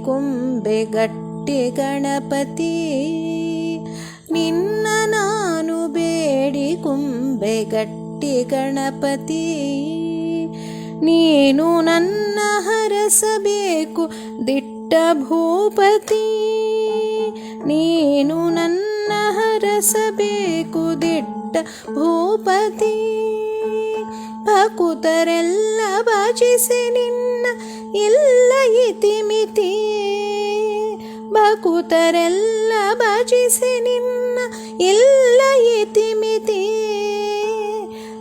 ಕೊಂಬೆ ಗಟ್ಟಿ ಗಣಪತಿ, ನಿನ್ನ ನಾನು ಬೇಡಿ ಕೊಂಬೆ ಗಟ್ಟಿ ಗಣಪತಿ. ನೀನು ನನ್ನ ಹರಸಬೇಕು ದಿಟ್ಟ ಭೂಪತಿ, ನೀನು ನನ್ನ ಹರಸಬೇಕು ದಿಟ್ಟ ಭೂಪತಿ. ಭಕುತರೆಲ್ಲ ಭಜಿಸಿ ನಿನ್ನ ಇಲ್ಲ ಇತಿಮಿತಿ, ಭಕುತರೆಲ್ಲ ಭಜಿಸಿ ನಿನ್ನ ಇಲ್ಲ ಇತಿಮಿತಿ.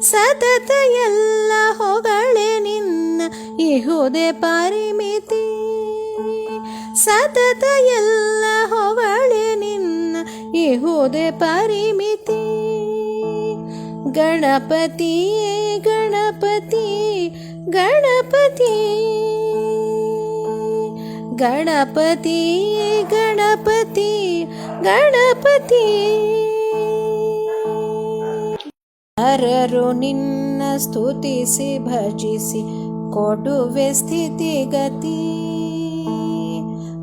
ಸತತ ಎಲ್ಲ ಹೊಗಳೆ ನಿನ್ನ ಇಹುದೆ ಪರಿಮಿತಿ, ಸತತ ಎಲ್ಲ ಹೊಗಳೆ ನಿನ್ನ ಇಹುದೆ ಪರಿಮಿತಿ. ಗಣಪತಿ ಗಣಪತಿ ಗಣಪತಿ, ಗಣಪತಿ ಗಣಪತಿ ಗಣಪತಿ. ನರರು ನಿನ್ನ ಸ್ತುತಿಸಿ ಭಜಿಸಿ ಕೊಡುವೆ ಸ್ಥಿತಿಗತಿ,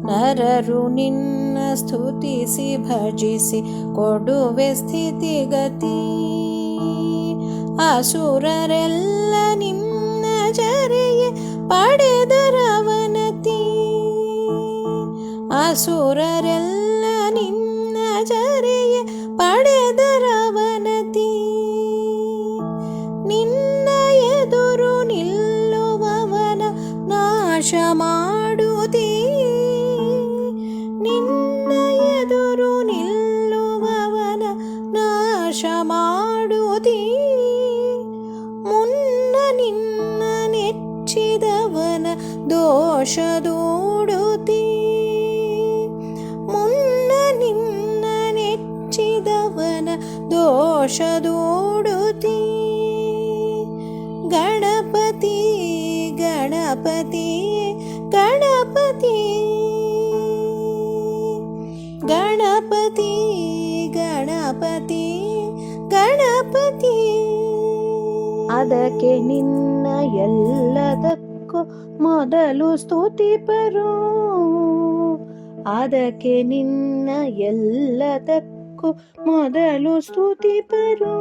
ನರರು ನಿನ್ನ ಸ್ತುತಿಸಿ ಭಜಿಸಿ ಕೊಡುವೆ ಸ್ಥಿತಿಗತಿ. ಅಸುರರೆಲ್ಲ ನಿನ್ನ ಜರೆಯೇ ಪಡೆದರವನತಿ, ಅಸುರರೆಲ್ಲ ನಿನ್ನ ಜರೆಯೇ ಪಡೆದರವನತಿ. ನಿನ್ನ ಎದುರು ನಿಲ್ಲುವವನ ನಾಶ ಮಾಡುತ್ತೀ, ನಿನ್ನ ಎದುರು ನಿಲ್ಲುವವನ ನಾಶ ಮಾಡುತ್ತೀ. ಮುನ್ನ ನಿನ್ನ ನೆಚ್ಚಿದವನ ದೋಷ ದೂಡುತ್ತೀ, ಮುನ್ನ ನಿನ್ನ ನೆಚ್ಚಿದವನ ದೋಷ ದೂಡುತ್ತೀ. ಗಣಪತಿ ಗಣಪತಿ ಗಣಪತಿ, ಗಣಪತಿ ಗಣಪತಿ ಗಣಪತಿ. ಅದಕ್ಕೆ ನಿನ್ನ ಎಲ್ಲದಕ್ಕೂ ಮೊದಲು ಸ್ತುತಿಪರು, ಅದಕ್ಕೆ ನಿನ್ನ ಎಲ್ಲದಕ್ಕೂ ಮೊದಲು ಸ್ತುತಿಪರು.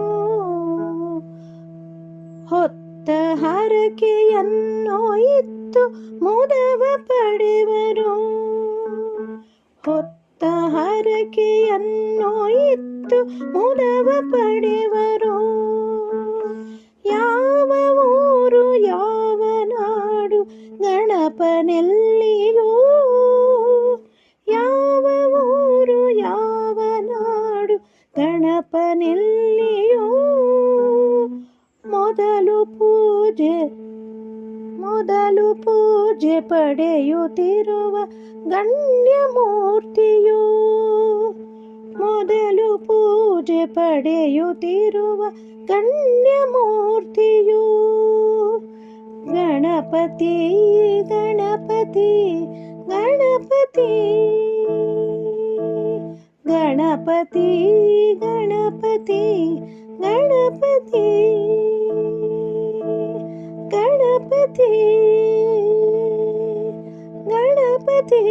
ಹೊತ್ತ ಹರಕೆಯನ್ನು ಇತ್ತು ಮುದವ ಪಡೆವರು, ಹೊತ್ತ ಹರಕೆಯನ್ನು ಇತ್ತು ಮುದವ ಪಡೆವರು. ಯಾವ ಊರು ಯಾವ ನಾಡು ಗಣಪನೆಲ್ಲಿಯೋ, ಯಾವ ಊರು ಯಾವ ನಾಡು ಗಣಪನೆಲ್ಲಿಯೋ. ಮೊದಲು ಪೂಜೆ ಪಡೆಯುತ್ತಿರುವ ಗಣ್ಯ ಮೂರ್ತಿಯೋ, ಮೊದಲು ಪೂಜೆ ಪಡೆಯುತ್ತಿರುವ ಗಣ್ಯ ಮೂರ್ತಿಯೋ. ಗಣಪತಿ ಗಣಪತಿ ಗಣಪತಿ, ಗಣಪತಿ ಗಣಪತಿ ಗಣಪತಿ ಗಣಪತಿ ಗಣಪತಿ.